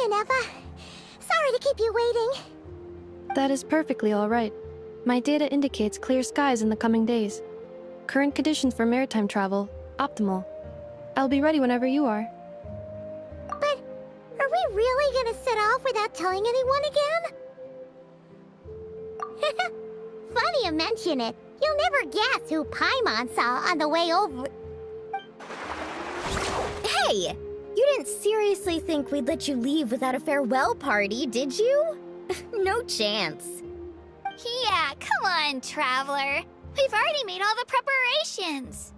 Inefa. Sorry to keep you waiting. That is perfectly all right. My data indicates clear skies in the coming days. Current conditions for maritime travel, optimal. I'll be ready whenever you are. But are we really gonna set off without telling anyone again? Funny you mention it. You'll never guess who Paimon saw on the way over. Hey! You didn't seriously think we'd let you leave without a farewell party, did you? No chance. Yeah, come on, Traveler. We've already made all the preparations.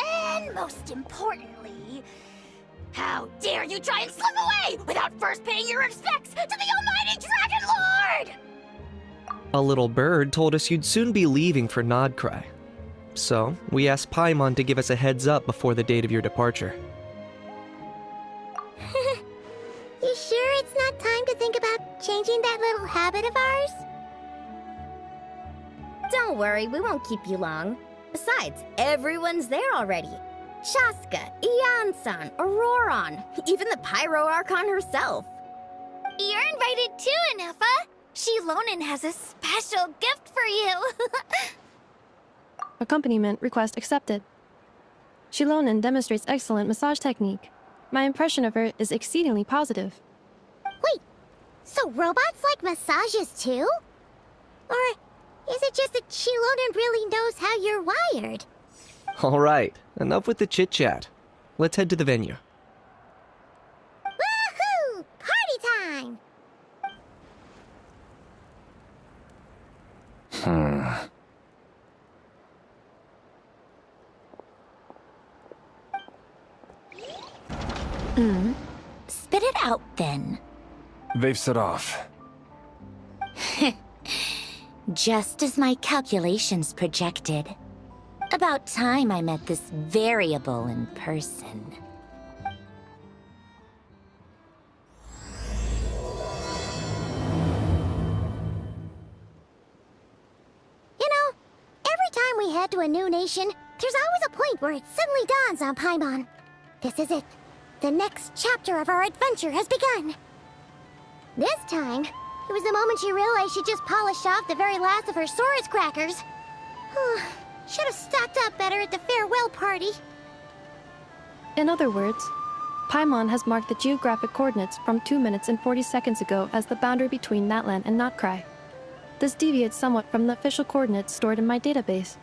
And most importantly, how dare you try and slip away without first paying your respects to the almighty Dragon Lord! A little bird told us you'd soon be leaving for Nod-Krai. So, we asked Paimon to give us a heads up before the date of your departure. You sure it's not time to think about changing that little habit of ours? Don't worry, we won't keep you long. Besides, everyone's there already. Shaska, Ian-san, Auroron, even the Pyro Archon herself. You're invited too, Inefa. Shilonen has a special gift for you. Accompaniment request accepted. Shilonen demonstrates excellent massage technique. My impression of her is exceedingly positive. Wait, so robots like massages too? Or is it just that Shilonen really knows how you're wired? Alright, enough with the chit-chat. Let's head to the venue. Woohoo! Party time! Spit it out then. They've set off. Just as my calculations projected. About time I met this variable in person. You know, every time we head to a new nation, there's always a point where it suddenly dawns on Paimon. This is it. The next chapter of our adventure has begun. This time, it was the moment she realized she just polished off the very last of her Saurus crackers. Should have stocked up better at the farewell party. In other words, Paimon has marked the geographic coordinates from 2 minutes and 40 seconds ago as the boundary between Natlan and Nod-Krai. This deviates somewhat from the official coordinates stored in my database.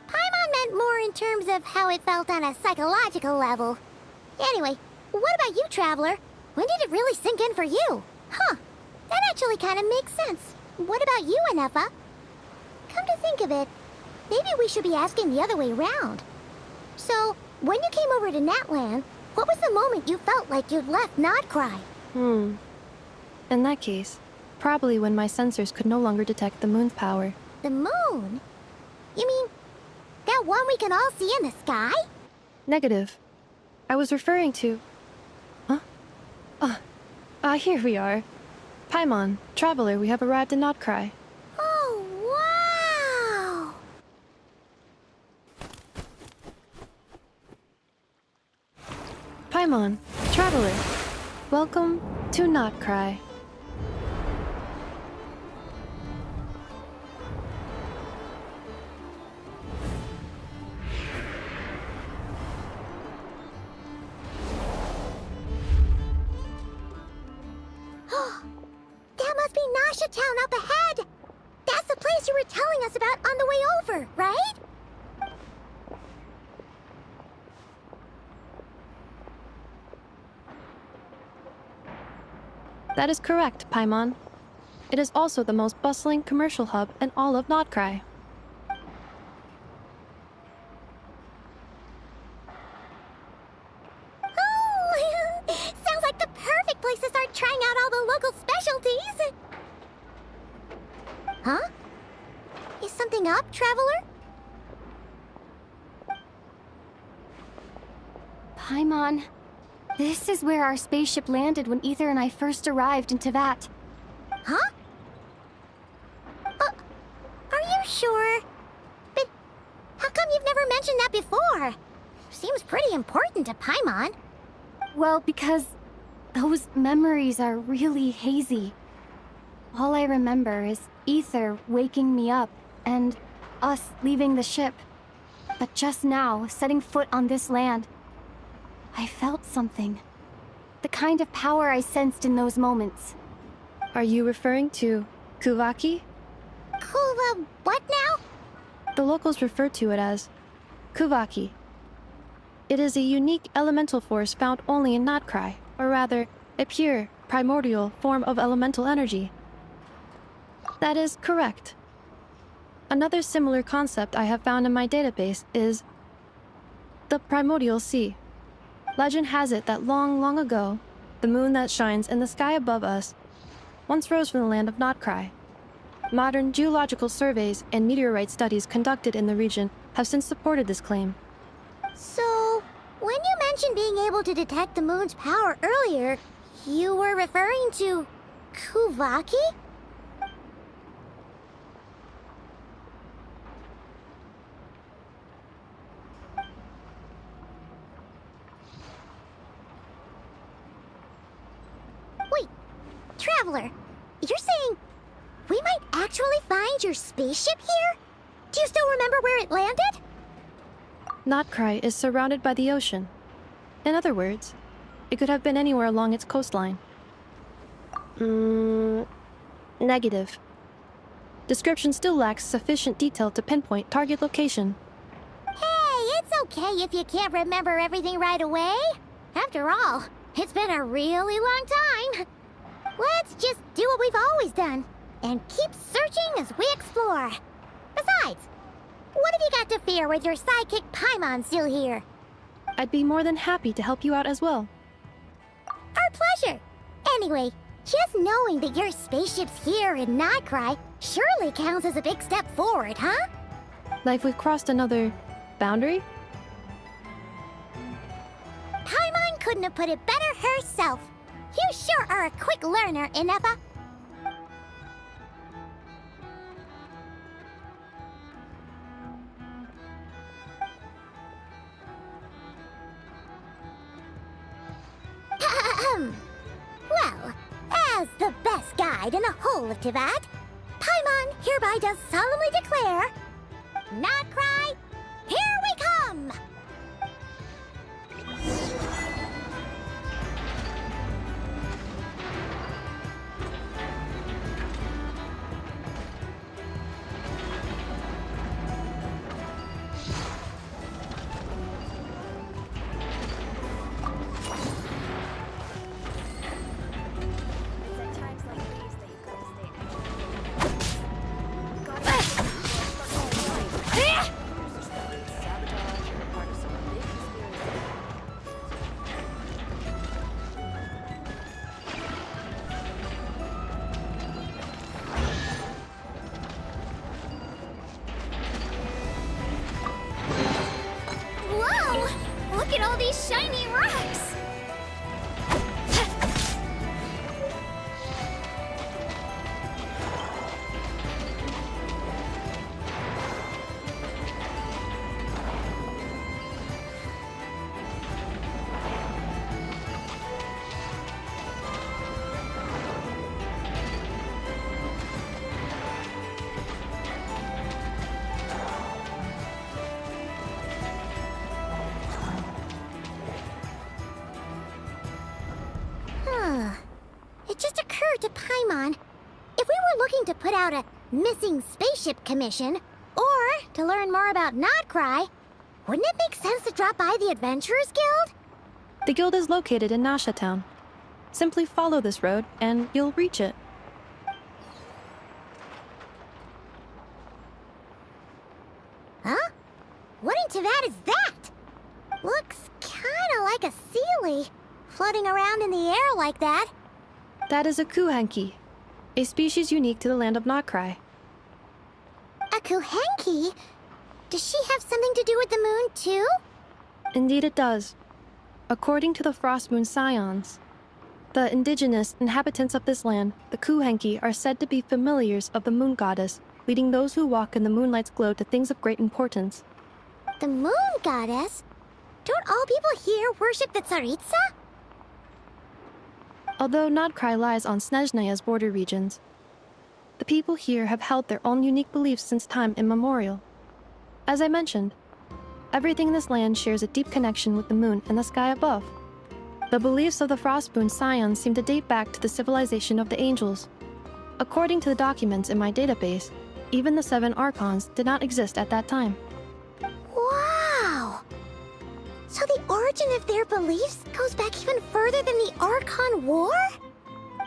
Paimon meant more in terms of how it felt on a psychological level. Anyway, what about you, Traveler? When did it really sink in for you? Huh, that actually kind of makes sense. What about you, Inefa? Come to think of it, maybe we should be asking the other way around. So, when you came over to Natlan, what was the moment you felt like you'd left Nod-Krai? In that case, probably when my sensors could no longer detect the moon's power. The moon? You mean, that one we can all see in the sky? Negative. I was referring to... Here we are. Paimon, Traveler, we have arrived in Nod-Krai. Oh, wow! Paimon, Traveler, welcome to Nod-Krai. That must be Nasha Town up ahead! That's the place you were telling us about on the way over, right? That is correct, Paimon. It is also the most bustling commercial hub in all of Nod-Krai. Oh, sounds like the perfect place to start trying out all the local specialties. Huh? Is something up, Traveler? Paimon, this is where our spaceship landed when Ether and I first arrived in Tevat. Huh? Are you sure? But how come you've never mentioned that before? Seems pretty important to Paimon. Well, because those memories are really hazy. All I remember is Ether waking me up and us leaving the ship. But just now, setting foot on this land, I felt something. The kind of power I sensed in those moments. Are you referring to Kuvaki? Kuva, what now? The locals refer to it as Kuvaki. It is a unique elemental force found only in Nod-Krai, or rather, a pure, primordial form of elemental energy. That is correct. Another similar concept I have found in my database is the primordial sea. Legend has it that long, long ago, the moon that shines in the sky above us once rose from the land of Nod-Krai. Modern geological surveys and meteorite studies conducted in the region have since supported this claim. So, when you mentioned being able to detect the moon's power earlier, you were referring to Kuvaki? Wait, Traveler, you're saying we might actually find your spaceship here? Do you still remember where it landed? Nod-Krai is surrounded by the ocean. In other words, it could have been anywhere along its coastline. Negative. Description still lacks sufficient detail to pinpoint target location. Hey, it's okay if you can't remember everything right away. After all, it's been a really long time. Let's just do what we've always done and keep searching as we explore. Besides, what have you got to fear with your sidekick Paimon still here? I'd be more than happy to help you out as well. Our pleasure. Anyway, just knowing that your spaceship's here in Nod-Krai surely counts as a big step forward, huh? Like we've crossed another boundary? Paimon couldn't have put it better herself. You sure are a quick learner, Inefa. Well, as the best guide in the whole of Tivat, Paimon hereby does solemnly declare, Nod-Krai, here we come! Whoa! Look at all these shiny rocks! It just occurred to Paimon, if we were looking to put out a missing spaceship commission, or to learn more about Nod-Krai, wouldn't it make sense to drop by the Adventurers Guild? The guild is located in Nasha Town. Simply follow this road, and you'll reach it. Huh? What in Tivat is that? Looks kinda like a sealy, floating around in the air like that. That is a kuhanki, a species unique to the land of Nod-Krai. A Kuhenki? Does she have something to do with the moon, too? Indeed it does. According to the Frost Moon Scions, the indigenous inhabitants of this land, the kuhanki, are said to be familiars of the moon goddess, leading those who walk in the moonlight's glow to things of great importance. The moon goddess? Don't all people here worship the Tsaritsa? Although Nod-Krai lies on Snezhnaya's border regions, the people here have held their own unique beliefs since time immemorial. As I mentioned, everything in this land shares a deep connection with the moon and the sky above. The beliefs of the Frostmoon Scions seem to date back to the civilization of the angels. According to the documents in my database, even the 7 Archons did not exist at that time. Wow! So the origin of their beliefs goes back even further than the Archon War?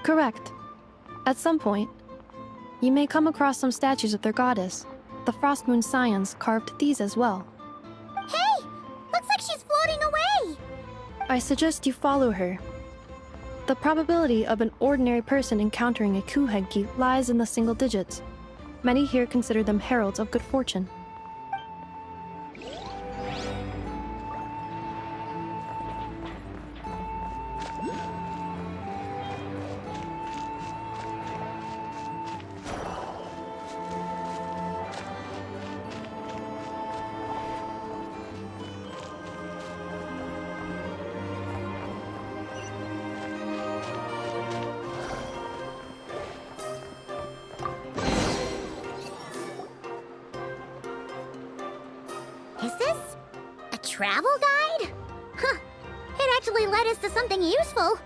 Correct. At some point, you may come across some statues of their goddess. The Frostmoon Scions carved these as well. Hey! Looks like she's floating away! I suggest you follow her. The probability of an ordinary person encountering a Kuhegki lies in the single digits. Many here consider them heralds of good fortune. Is this a travel guide? Huh, it actually led us to something useful.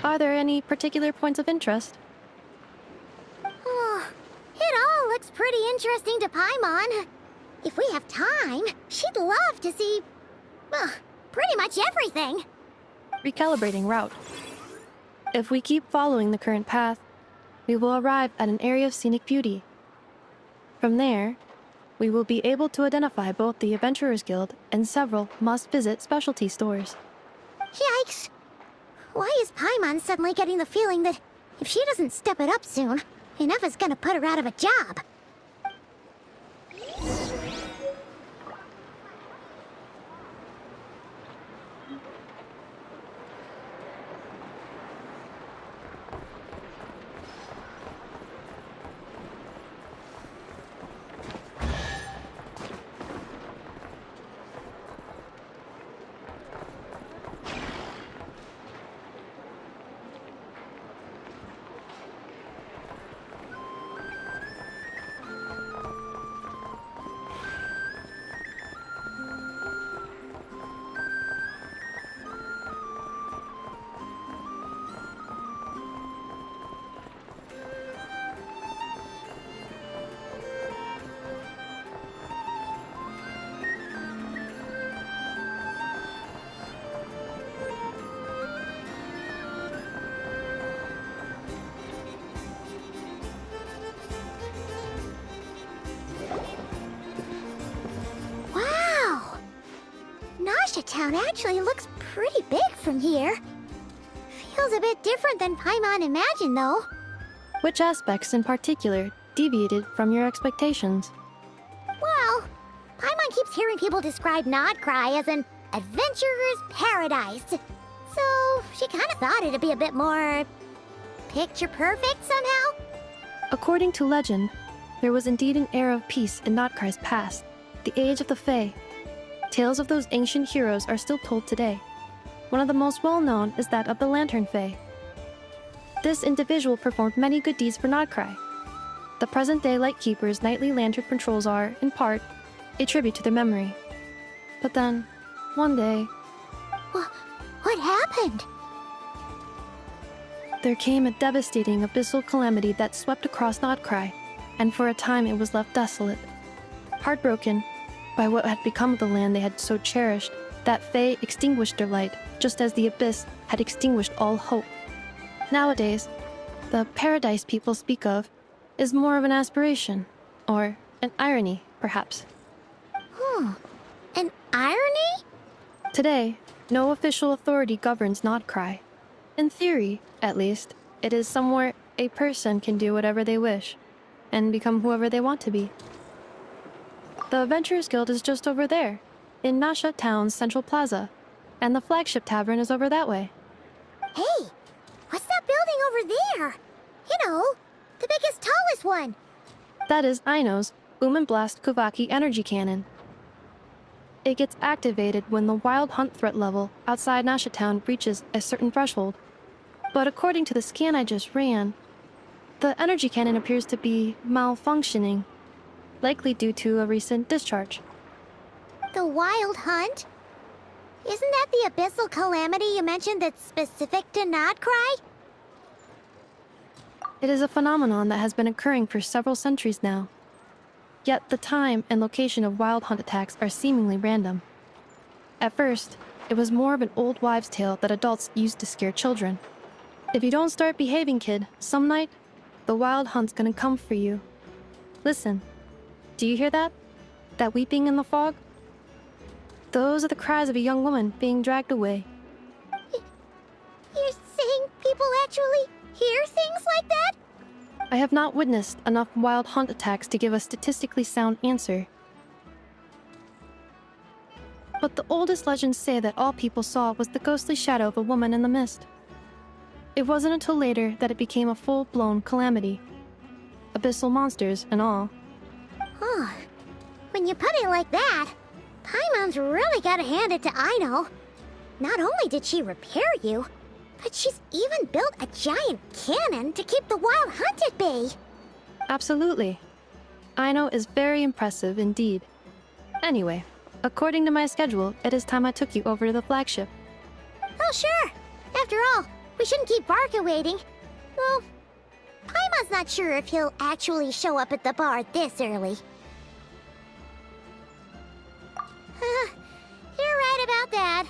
Are there any particular points of interest? Oh, it all looks pretty interesting to Paimon. If we have time, she'd love to see, well, pretty much everything. Recalibrating route. If we keep following the current path, we will arrive at an area of scenic beauty. From there, we will be able to identify both the Adventurers Guild and several must-visit specialty stores. Yikes! Why is Paimon suddenly getting the feeling that if she doesn't step it up soon, Ineva's gonna put her out of a job? Town actually looks pretty big from here. Feels a bit different than Paimon imagined, though. Which aspects in particular deviated from your expectations? Well, Paimon keeps hearing people describe Nod-Krai as an adventurer's paradise. So she kind of thought it'd be a bit more picture perfect somehow. According to legend, there was indeed an era of peace in Nod-Krai's past, the age of the Fae. Tales of those ancient heroes are still told today. One of the most well-known is that of the Lantern Fae. This individual performed many good deeds for Nod-Krai. The present-day Lightkeeper's nightly lantern patrols are, in part, a tribute to their memory. But then, one day... What happened? There came a devastating abyssal calamity that swept across Nod-Krai, and for a time it was left desolate. Heartbroken by what had become of the land they had so cherished, that Fae extinguished their light, just as the abyss had extinguished all hope. Nowadays, the paradise people speak of is more of an aspiration, or an irony, perhaps. An irony? Today, no official authority governs Nod-Krai. In theory, at least, it is somewhere a person can do whatever they wish, and become whoever they want to be. The Adventurers Guild is just over there, in Nasha Town's Central Plaza, and the flagship tavern is over that way. Hey, What's that building over there? You know, the biggest, tallest one. That is Aino's Boom and Blast Kuvaki energy cannon. It gets activated when the wild hunt threat level outside Nasha Town reaches a certain threshold. But according to the scan I just ran, the energy cannon appears to be malfunctioning, likely due to a recent discharge. The wild hunt? Isn't that the abyssal calamity you mentioned that's specific to Nod-Krai? It is a phenomenon that has been occurring for several centuries now. Yet the time and location of wild hunt attacks are seemingly random. At first, it was more of an old wives' tale that adults used to scare children. If you don't start behaving, kid, some night, the wild hunt's gonna come for you. Listen, do you hear that? That weeping in the fog? Those are the cries of a young woman being dragged away. You're saying people actually hear things like that? I have not witnessed enough wild hunt attacks to give a statistically sound answer. But the oldest legends say that all people saw was the ghostly shadow of a woman in the mist. It wasn't until later that it became a full-blown calamity. Abyssal monsters and all. Oh, when you put it like that, Paimon's really gotta hand it to Aino. Not only did she repair you, but she's even built a giant cannon to keep the wild hunt at bay. Absolutely. Aino is very impressive indeed. Anyway, according to my schedule, it is time I took you over to the flagship. Oh, sure. After all, we shouldn't keep Varka waiting. Well, Paimon's not sure if he'll actually show up at the bar this early. You're right about that.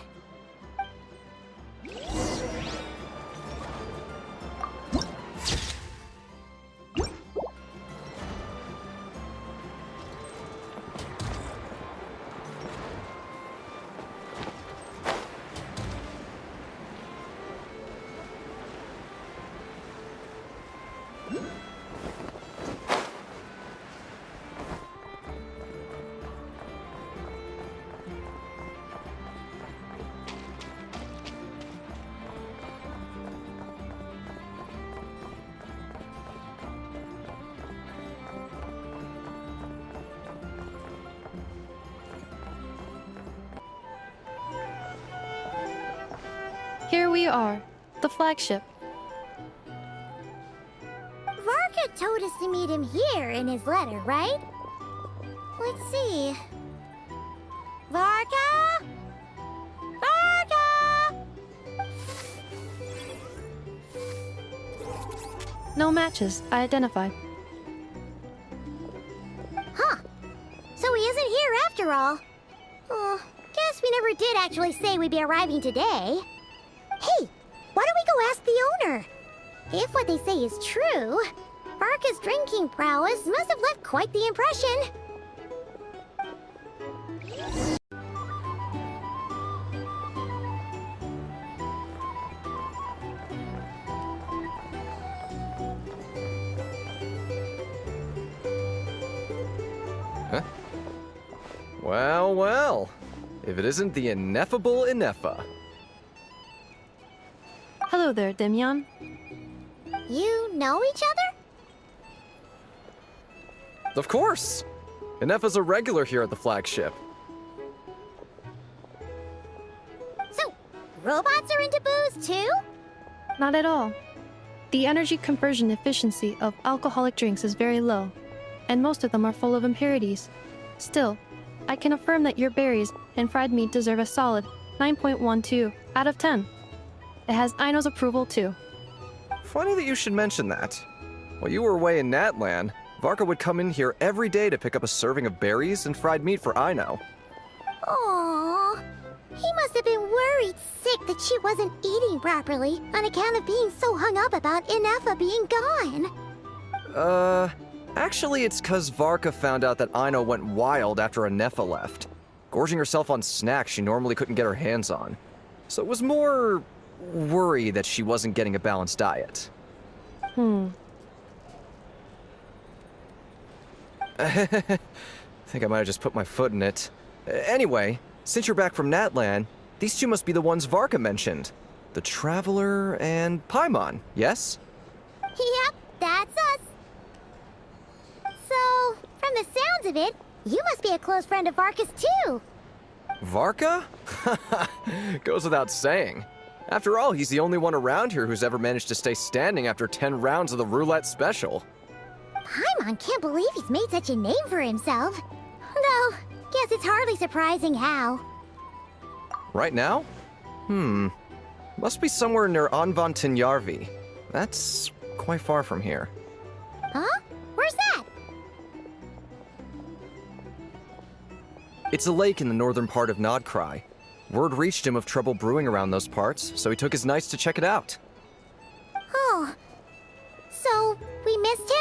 Here we are, the flagship. Varka told us to meet him here in his letter, right? Let's see. Varka? Varka! No matches, I identified. Huh. So he isn't here after all. Oh, guess we never did actually say we'd be arriving today. Hey, why don't we go ask the owner? If what they say is true, Varka's drinking prowess must have left quite the impression. Huh? Well, well. If it isn't the ineffable Ineffa. Hello there, Demyan. You know each other? Of course! Ineffa's a regular here at the flagship. So, robots are into booze too? Not at all. The energy conversion efficiency of alcoholic drinks is very low, and most of them are full of impurities. Still, I can affirm that your berries and fried meat deserve a solid 9.12 out of 10. It has Aino's approval too. Funny that you should mention that. While you were away in Natlan, Varka would come in here every day to pick up a serving of berries and fried meat for Aino. Aww. He must have been worried sick that she wasn't eating properly on account of being so hung up about Ineffa being gone. Actually it's 'cause Varka found out that Aino went wild after Ineffa left, gorging herself on snacks she normally couldn't get her hands on. So it was more worry that she wasn't getting a balanced diet. I think I might have just put my foot in it. Anyway, since you're back from Natlan, these two must be the ones Varka mentioned. the Traveler, and Paimon, yes? Yep, that's us. So, from the sounds of it, you must be a close friend of Varka's too. Varka? Goes without saying. After all, he's the only one around here who's ever managed to stay standing after 10 rounds of the roulette special. Paimon can't believe he's made such a name for himself. Though, guess it's hardly surprising how. Right now? Must be somewhere near Anvantinjarvi. That's quite far from here. Huh? Where's that? It's a lake in the northern part of Nod-Krai. Word reached him of trouble brewing around those parts, so he took his knights to check it out. Oh. So, we missed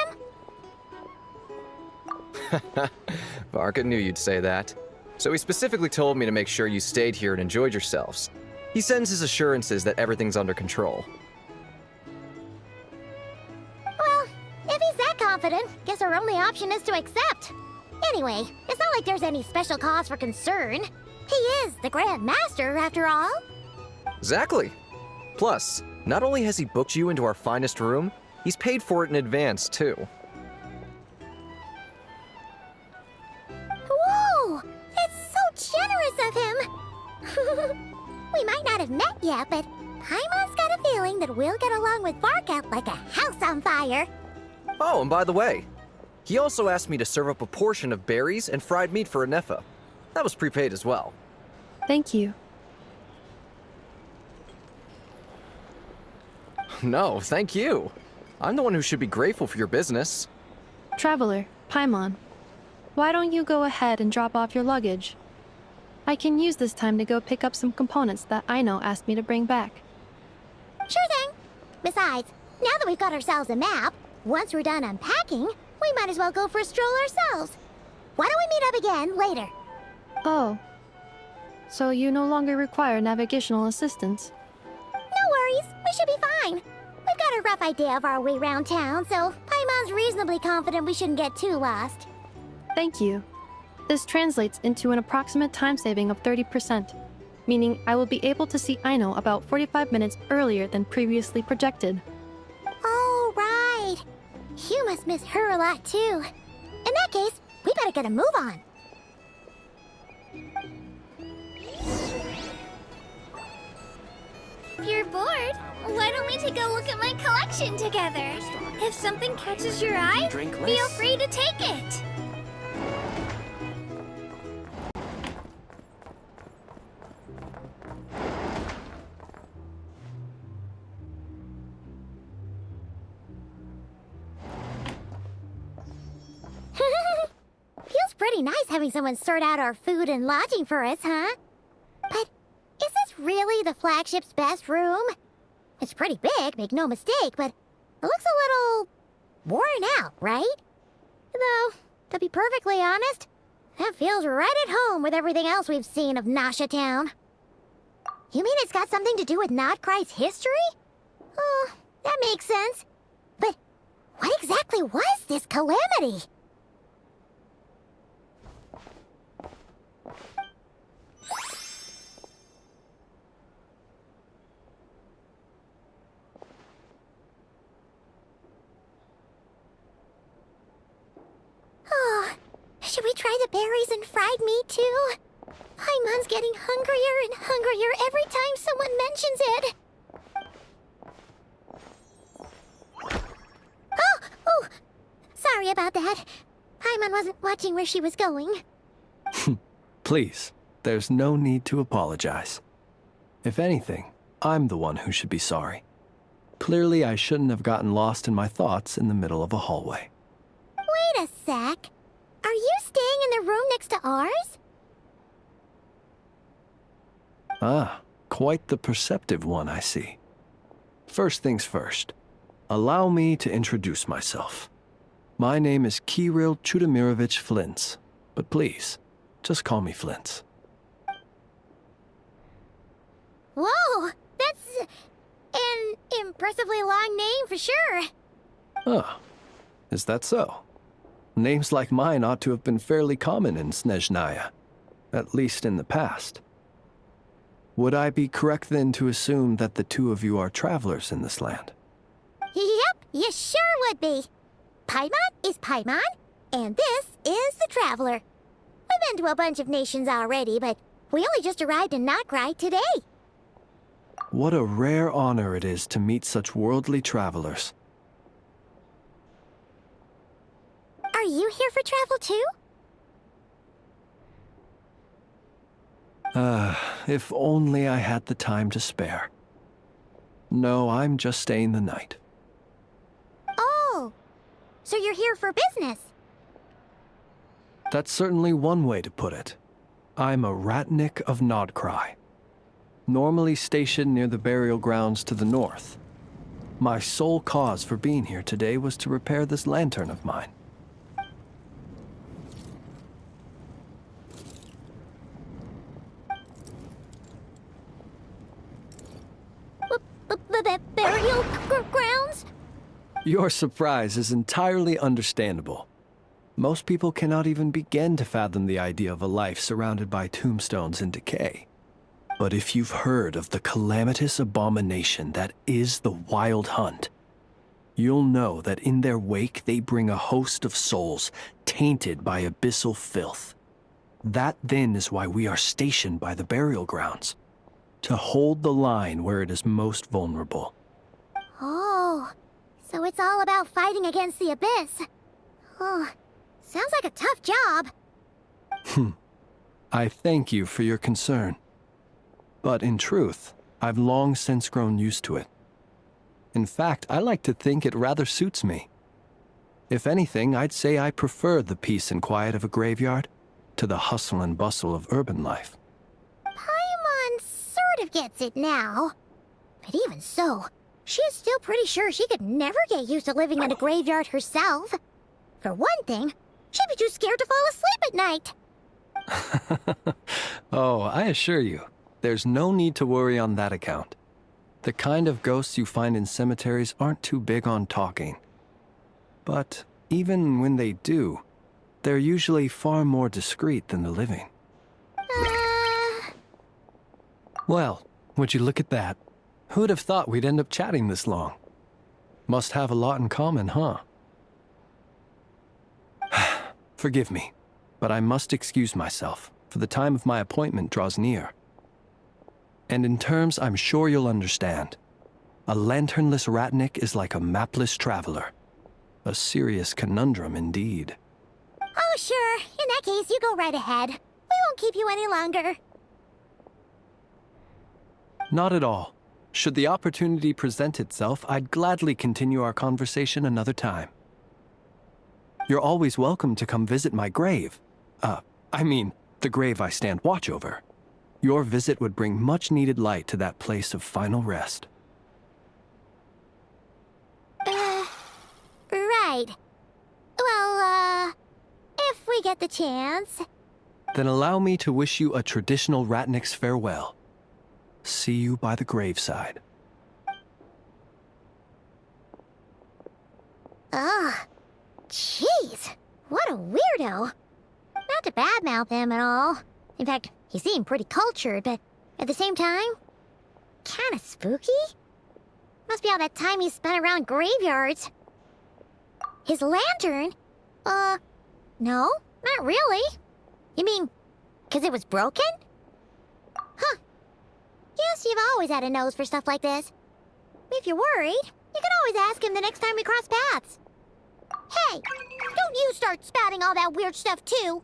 him? Varka knew you'd say that. So he specifically told me to make sure you stayed here and enjoyed yourselves. He sends his assurances that everything's under control. Well, if he's that confident, guess our only option is to accept. Anyway, it's not like there's any special cause for concern. He is the Grand Master, after all. Exactly. Plus, not only has he booked you into our finest room, he's paid for it in advance, too. Whoa! That's so generous of him! We might not have met yet, but Paimon's got a feeling that we'll get along with Varka like a house on fire. Oh, and by the way, he also asked me to serve up a portion of berries and fried meat for Anefa. That was prepaid as well. Thank you. No, thank you. I'm the one who should be grateful for your business. Traveler, Paimon, why don't you go ahead and drop off your luggage? I can use this time to go pick up some components that Aino asked me to bring back. Sure thing. Besides, now that we've got ourselves a map, once we're done unpacking, we might as well go for a stroll ourselves. Why don't we meet up again later? Oh. So you no longer require navigational assistance? No worries, we should be fine. We've got a rough idea of our way around town, so Paimon's reasonably confident we shouldn't get too lost. Thank you. This translates into an approximate time saving of 30%, meaning I will be able to see Aino about 45 minutes earlier than previously projected. Oh, right. You must miss her a lot, too. In that case, we better get a move on. If you're bored, why don't we take a look at my collection together? If something catches your eye, feel free to take it. Feels pretty nice having someone sort out our food and lodging for us, huh? But is this really the flagship's best room? It's pretty big, make no mistake, but it looks a little worn out, right? Though, to be perfectly honest, that feels right at home with everything else we've seen of Nasha Town. You mean it's got something to do with Nod-Krai's history? Oh, that makes sense. But what exactly was this calamity? Oh, should we try the berries and fried meat too? Paimon's getting hungrier and hungrier every time someone mentions it. Oh, sorry about that. Paimon wasn't watching where she was going. Please, there's no need to apologize. If anything, I'm the one who should be sorry. Clearly, I shouldn't have gotten lost in my thoughts in the middle of a hallway. Wait a sec. Are you staying in the room next to ours? Ah, quite the perceptive one, I see. First things first, allow me to introduce myself. My name is Kirill Chudamirovich Flintz, but please, just call me Flintz. Whoa, that's an impressively long name for sure. Ah, is that so? Names like mine ought to have been fairly common in Snezhnaya, at least in the past. Would I be correct then to assume that the two of you are travelers in this land? Yep, you sure would be. Paimon is Paimon, and this is the Traveler. We've been to a bunch of nations already, but we only just arrived in Nod-Krai today. What a rare honor it is to meet such worldly travelers. Are you here for travel too? If only I had the time to spare. No, I'm just staying the night. Oh, so you're here for business? That's certainly one way to put it. I'm a Ratnik of Nod-Krai, normally stationed near the burial grounds to the north. My sole cause for being here today was to repair this lantern of mine. Burial grounds? Your surprise is entirely understandable. Most people cannot even begin to fathom the idea of a life surrounded by tombstones and decay. But if you've heard of the calamitous abomination that is the Wild Hunt, you'll know that in their wake they bring a host of souls tainted by abyssal filth. That then is why we are stationed by the burial grounds, to hold the line where it is most vulnerable. Oh, so it's all about fighting against the abyss. Oh, sounds like a tough job. I thank you for your concern. But in truth, I've long since grown used to it. In fact, I like to think it rather suits me. If anything, I'd say I prefer the peace and quiet of a graveyard to the hustle and bustle of urban life. Paimon sort of gets it now. But even so, she's still pretty sure she could never get used to living in a graveyard herself. For one thing, she'd be too scared to fall asleep at night. Oh, I assure you, there's no need to worry on that account. The kind of ghosts you find in cemeteries aren't too big on talking. But even when they do, they're usually far more discreet than the living. Well, would you look at that? Who'd have thought we'd end up chatting this long? Must have a lot in common, huh? Forgive me, but I must excuse myself, for the time of my appointment draws near. And in terms I'm sure you'll understand, a lanternless Ratnik is like a mapless traveler. A serious conundrum indeed. Oh, sure. In that case, you go right ahead. We won't keep you any longer. Not at all. Should the opportunity present itself, I'd gladly continue our conversation another time. You're always welcome to come visit my grave. I mean, the grave I stand watch over. Your visit would bring much-needed light to that place of final rest. Right. Well, if we get the chance. Then allow me to wish you a traditional Ratnik's farewell. See you by the graveside. Ugh. Jeez. What a weirdo. Not to badmouth him at all. In fact, he seemed pretty cultured, but at the same time, kinda spooky? Must be all that time he spent around graveyards. His lantern? No, not really. You mean, 'cause it was broken? Huh. Guess you've always had a nose for stuff like this. If you're worried, you can always ask him the next time we cross paths. Hey, don't you start spouting all that weird stuff too.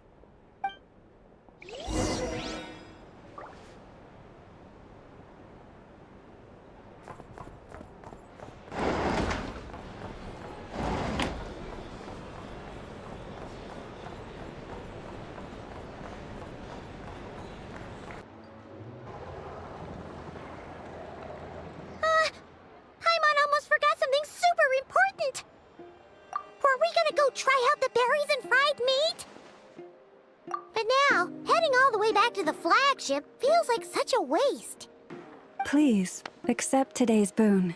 Paimon almost forgot something super important. Were we gonna go try out the berries and fried meat? But now, heading all the way back to the flagship feels like such a waste. Please, accept today's boon.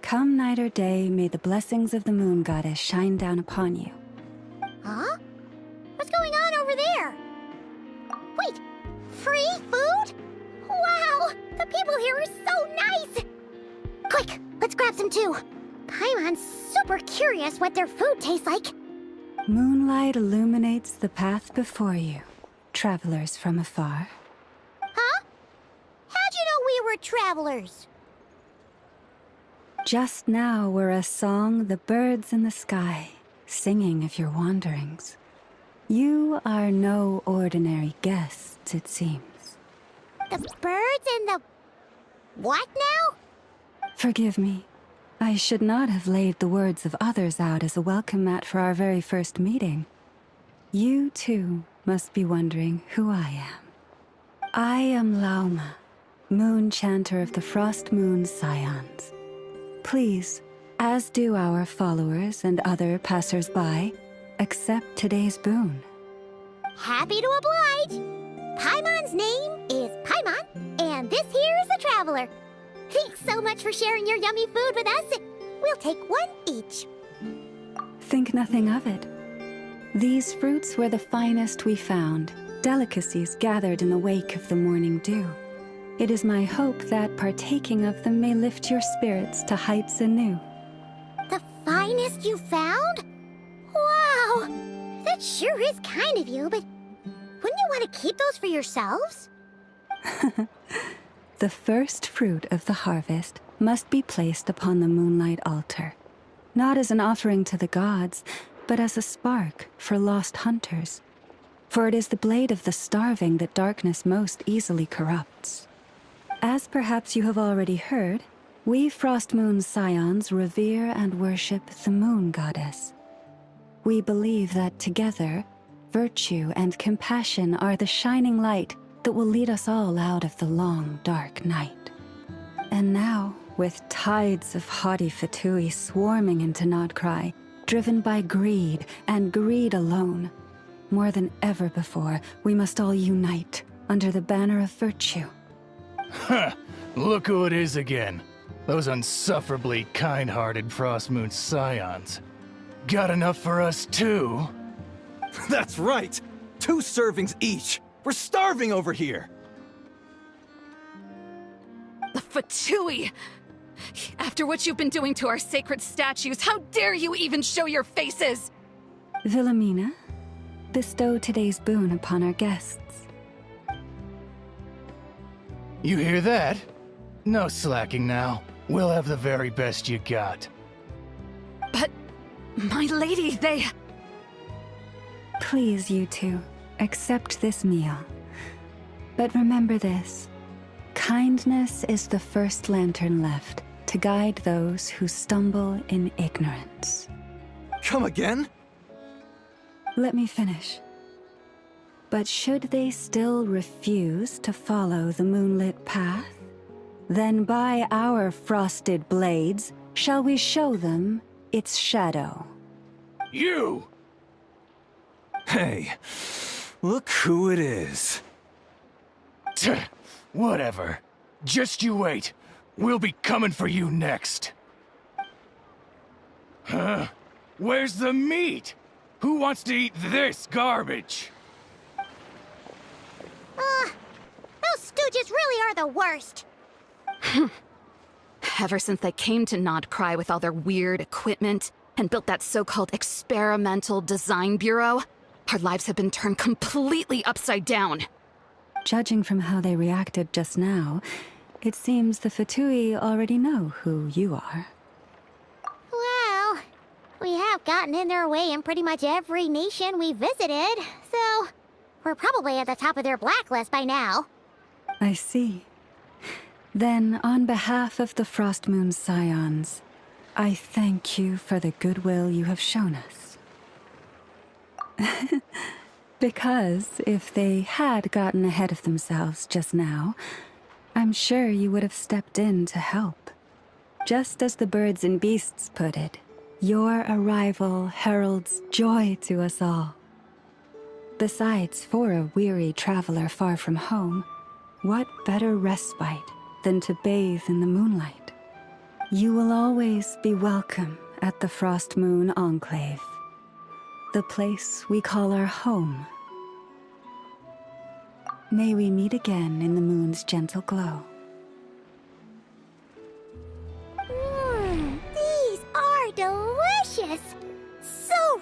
Come night or day, may the blessings of the moon goddess shine down upon you. Huh? What's going on over there? Wait, free food? Wow, The people here are so nice! Quick, let's grab some too. Paimon's super curious what their food tastes like. Moonlight illuminates the path before you, travelers from afar. Huh? How'd you know we were travelers? Just now were a song the birds in the sky, singing of your wanderings. You are no ordinary guests, it seems. The birds and the... what now? Forgive me. I should not have laid the words of others out as a welcome mat for our very first meeting. You, too, must be wondering who I am. I am Lauma, moon chanter of the Frost Moon Scions. Please, as do our followers and other passers-by, accept today's boon. Happy to oblige. Paimon's name is Paimon, and this here is a traveler. Thanks so much for sharing your yummy food with us. We'll take one each. Think nothing of it. These fruits were the finest we found, delicacies gathered in the wake of the morning dew. It is my hope that partaking of them may lift your spirits to heights anew. The finest you found? Wow! That sure is kind of you, but wouldn't you want to keep those for yourselves? The first fruit of the harvest must be placed upon the moonlight altar, not as an offering to the gods, but as a spark for lost hunters. For it is the blade of the starving that darkness most easily corrupts. As perhaps you have already heard, we Frost Moon Scions revere and worship the moon goddess. We believe that together, virtue and compassion are the shining light that will lead us all out of the long, dark night. And now, with tides of haughty Fatui swarming into Nod-Krai, driven by greed, and greed alone, more than ever before, we must all unite under the banner of virtue. Huh! Look who it is again. Those unsufferably kind-hearted Frost Moon Scions. Got enough for us too? That's right! 2 servings each! We're starving over here! The Fatui! After what you've been doing to our sacred statues, how dare you even show your faces! Wilhelmina, bestow today's boon upon our guests. You hear that? No slacking now. We'll have the very best you got. But, my lady, they... Please, you two, accept this meal. But remember this. Kindness is the first lantern left to guide those who stumble in ignorance. Come again? Let me finish. But should they still refuse to follow the moonlit path, then by our frosted blades shall we show them its shadow. You! Hey, look who it is. Tch, whatever. Just you wait. We'll be coming for you next. Huh? Where's the meat? Who wants to eat this garbage? Those stooges really are the worst. Ever since they came to Nod-Krai with all their weird equipment and built that so-called experimental design bureau, our lives have been turned completely upside down. Judging from how they reacted just now, it seems the Fatui already know who you are. Well, we have gotten in their way in pretty much every nation we visited, so we're probably at the top of their blacklist by now. I see. Then, on behalf of the Frost Moon Scions, I thank you for the goodwill you have shown us. Because if they had gotten ahead of themselves just now, I'm sure you would have stepped in to help. Just as the birds and beasts put it, your arrival heralds joy to us all. Besides, for a weary traveler far from home, what better respite than to bathe in the moonlight? You will always be welcome at the Frost Moon Enclave, the place we call our home. May we meet again in the moon's gentle glow.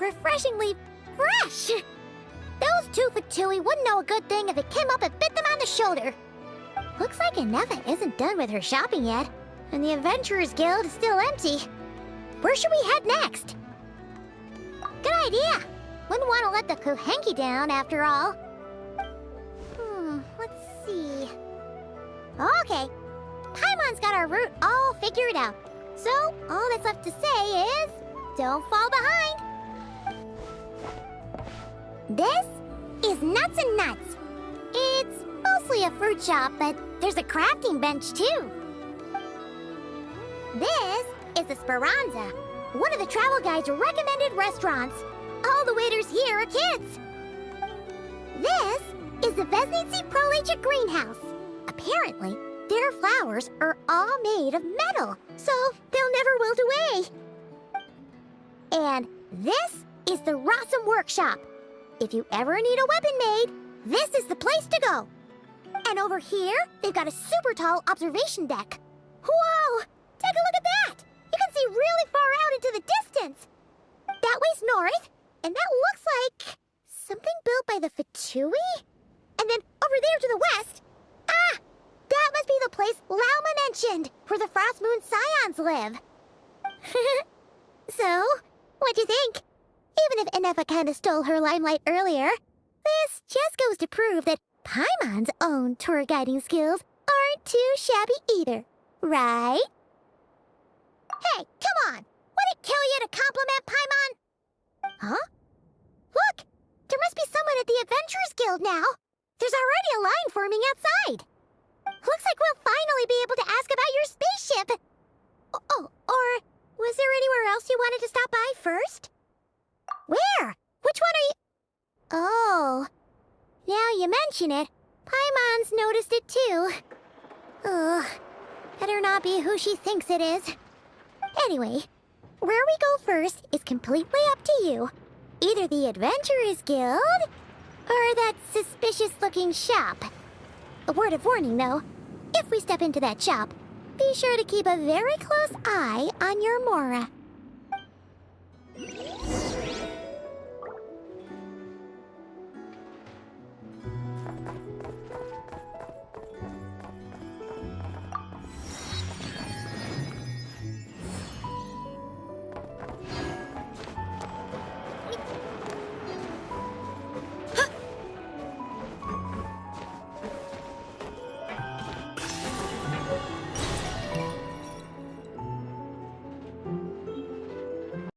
refreshingly fresh. Those two Fatui wouldn't know a good thing if it came up and bit them on the shoulder. Looks like Anefa isn't done with her shopping yet, and the Adventurers Guild is still empty. Where should we head next? Good idea. Wouldn't want to let the Kuhenki down, after all. Let's see. Okay. Paimon's got our route all figured out. So, all that's left to say is, don't fall behind. This is Nuts and Nuts. It's mostly a fruit shop, but there's a crafting bench, too. This is the Speranza, one of the travel guide's recommended restaurants. All the waiters here are kids. This is the Vesnici Prolecha greenhouse. Apparently, their flowers are all made of metal, so they'll never wilt away. And this is the Rossum Workshop. If you ever need a weapon made, this is the place to go. And over here, they've got a super tall observation deck. Whoa! Take a look at that! You can see really far out into the distance. That way's north, and that looks like something built by the Fatui? And then over there to the west, that must be the place Lauma mentioned, where the Frost Moon Scions live. So, what'd you think? Even if Anefa kinda stole her limelight earlier, this just goes to prove that Paimon's own tour guiding skills aren't too shabby either, right? Hey, come on! Would it kill you to compliment Paimon? Huh? Look! There must be someone at the Adventurers Guild now! There's already a line forming outside! Looks like we'll finally be able to ask about your spaceship! Oh, or was there anywhere else you wanted to stop by first? Where? Which one are you... Oh, now you mention it, Paimon's noticed it too. Ugh, better not be who she thinks it is. Anyway, where we go first is completely up to you. Either the Adventurers Guild, or that suspicious-looking shop. A word of warning, though. If we step into that shop, be sure to keep a very close eye on your Mora.